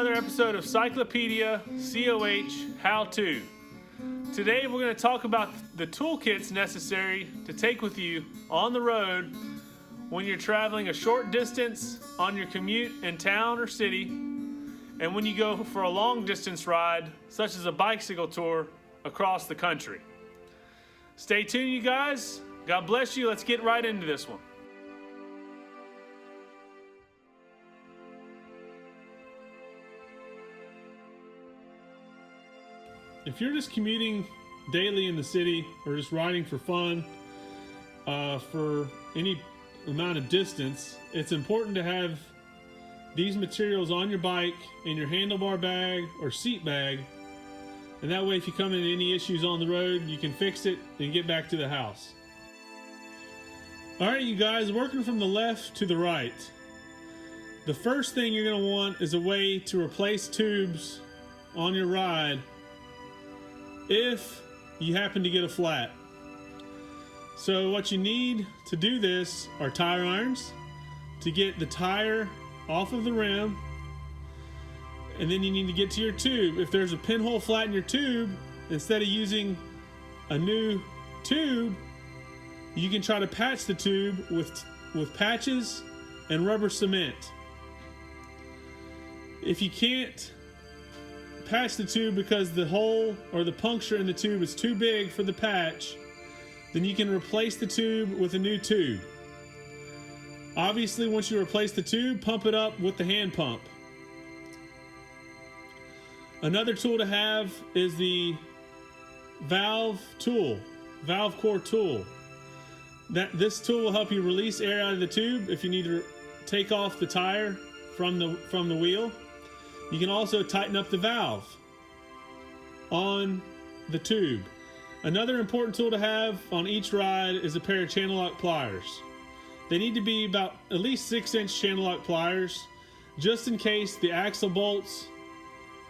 another episode of Cyclopedia COH How To. Today we're going to talk about the toolkits necessary to take with you on the road when you're traveling a short distance on your commute in town or city, and when you go for a long distance ride, such as a bicycle tour across the country. Stay tuned, you guys. God bless you. Let's get right into this one. If you're just commuting daily in the city or just riding for fun for any amount of distance, it's important to have these materials on your bike in your handlebar bag or seat bag, and that way if you come into any issues on the road, you can fix it and get back to the house. Alright, you guys, working from the left to the right. The first thing you're going to want is a way to replace tubes on your ride if you happen to get a flat. So what you need to do this are tire irons to get the tire off of the rim, and then you need to get to your tube. If there's a pinhole flat in your tube, instead of using a new tube, you can try to patch the tube with patches and rubber cement. If you can't patch the tube because the hole or the puncture in the tube is too big for the patch, then you can replace the tube with a new tube. Obviously, once you replace the tube, pump it up with the hand pump. Another tool to have is the valve core tool. This tool will help you release air out of the tube if you need to take off the tire from the wheel. You can also tighten up the valve on the tube. Another important tool to have on each ride is a pair of channel lock pliers. They need to be about at least 6-inch channel lock pliers, just in case the axle bolts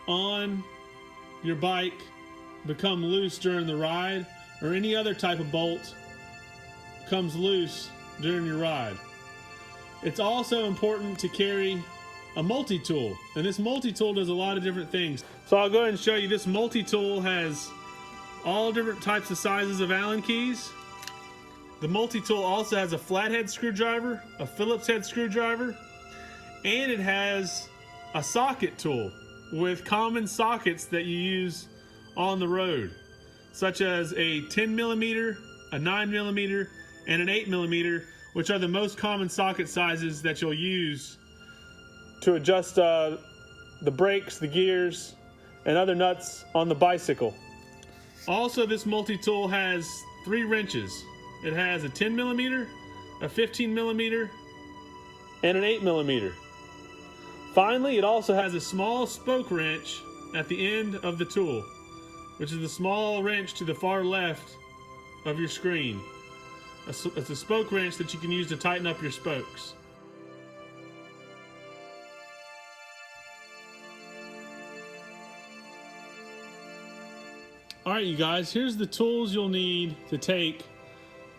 on your bike become loose during the ride, or any other type of bolt comes loose during your ride. It's also important to carry a multi-tool, and this multi-tool does a lot of different things. So I'll go ahead and show you. This multi-tool has all different types of sizes of Allen keys. The multi-tool also has a flathead screwdriver, a Phillips head screwdriver, and it has a socket tool with common sockets that you use on the road, such as a 10mm, a 9mm, and an 8mm, which are the most common socket sizes that you'll use to adjust the brakes, the gears, and other nuts on the bicycle. Also, this multi-tool has 3 wrenches. It has a 10mm, a 15mm, and an 8mm. Finally, it also has a small spoke wrench at the end of the tool, which is the small wrench to the far left of your screen. It's a spoke wrench that you can use to tighten up your spokes. Alright, you guys, here's the tools you'll need to take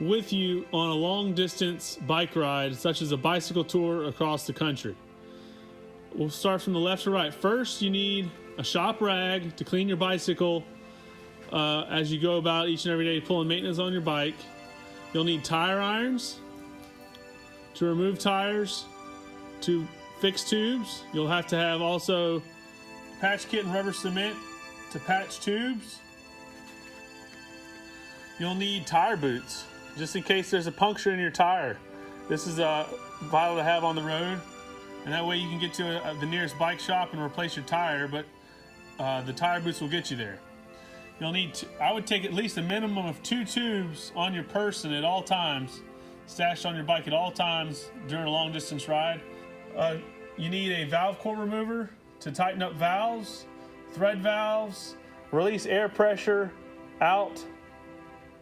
with you on a long distance bike ride, such as a bicycle tour across the country. We'll start from the left to right. First, you need a shop rag to clean your bicycle as you go about each and every day pulling maintenance on your bike. You'll need tire irons to remove tires, to fix tubes. You'll have to have also patch kit and rubber cement to patch tubes. You'll need tire boots, just in case there's a puncture in your tire. This is vital to have on the road, and that way you can get to the nearest bike shop and replace your tire, but the tire boots will get you there. You'll need, I would take at least a minimum of 2 tubes on your person at all times, stashed on your bike at all times during a long distance ride. You need a valve core remover to tighten up valves, thread valves, release air pressure out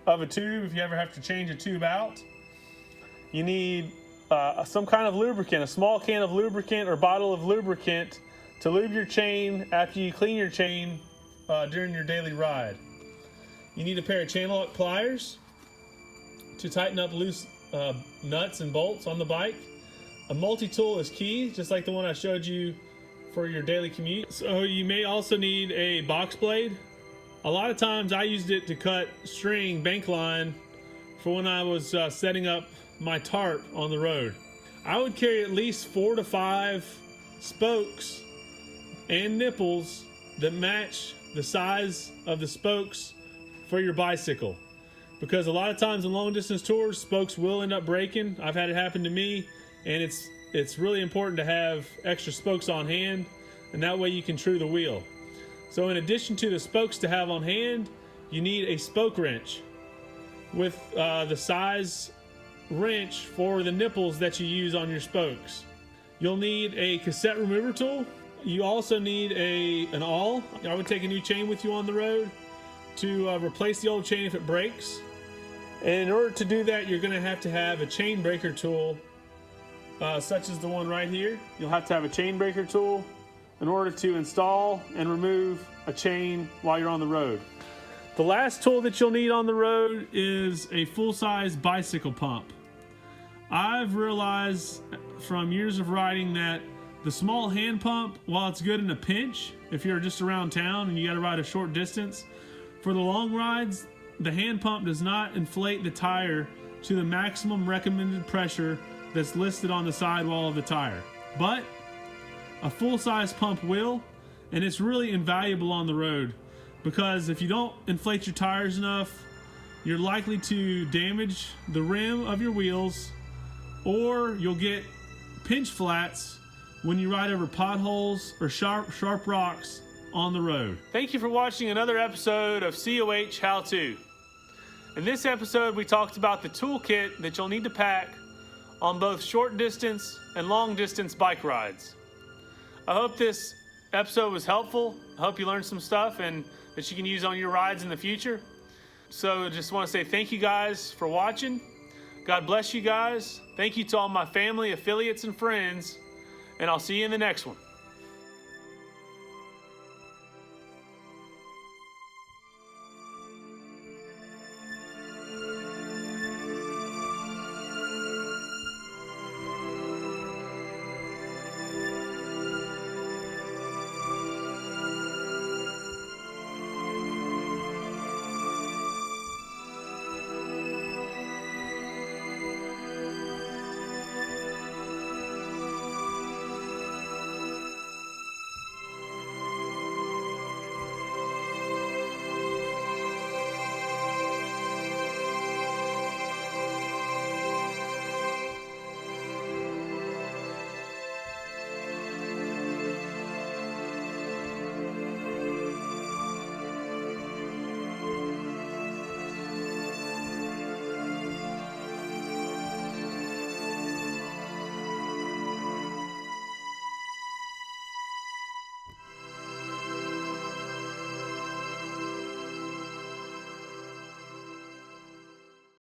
of a tube if you ever have to change a tube out. You need some kind of lubricant, a small can of lubricant or bottle of lubricant to lube your chain after you clean your chain during your daily ride. You need a pair of channel lock pliers to tighten up loose nuts and bolts on the bike. A multi-tool is key, just like the one I showed you for your daily commute. So you may also need a box blade. A lot of times I used it to cut string bank line for when I was setting up my tarp on the road. I would carry at least 4 to 5 spokes and nipples that match the size of the spokes for your bicycle, because a lot of times in long distance tours, spokes will end up breaking. I've had it happen to me, and it's really important to have extra spokes on hand, and that way you can true the wheel. So in addition to the spokes to have on hand, you need a spoke wrench with the size wrench for the nipples that you use on your spokes. You'll need a cassette remover tool. You also need an awl. I would take a new chain with you on the road to replace the old chain if it breaks. And in order to do that, you're going to have a chain breaker tool, such as the one right here. You'll have to have a chain breaker tool in order to install and remove a chain while you're on the road. The last tool that you'll need on the road is a full-size bicycle pump. I've realized from years of riding that the small hand pump, while it's good in a pinch, if you're just around town and you got to ride a short distance, for the long rides, the hand pump does not inflate the tire to the maximum recommended pressure that's listed on the sidewall of the tire. But a full-size pump will, and it's really invaluable on the road, because if you don't inflate your tires enough, you're likely to damage the rim of your wheels, or you'll get pinch flats when you ride over potholes or sharp rocks on the road. Thank you for watching another episode of COH How To. In this episode, we talked about the toolkit that you'll need to pack on both short distance and long distance bike rides. I hope this episode was helpful. I hope you learned some stuff and that you can use on your rides in the future. So just want to say thank you guys for watching. God bless you guys. Thank you to all my family, affiliates, and friends. And I'll see you in the next one.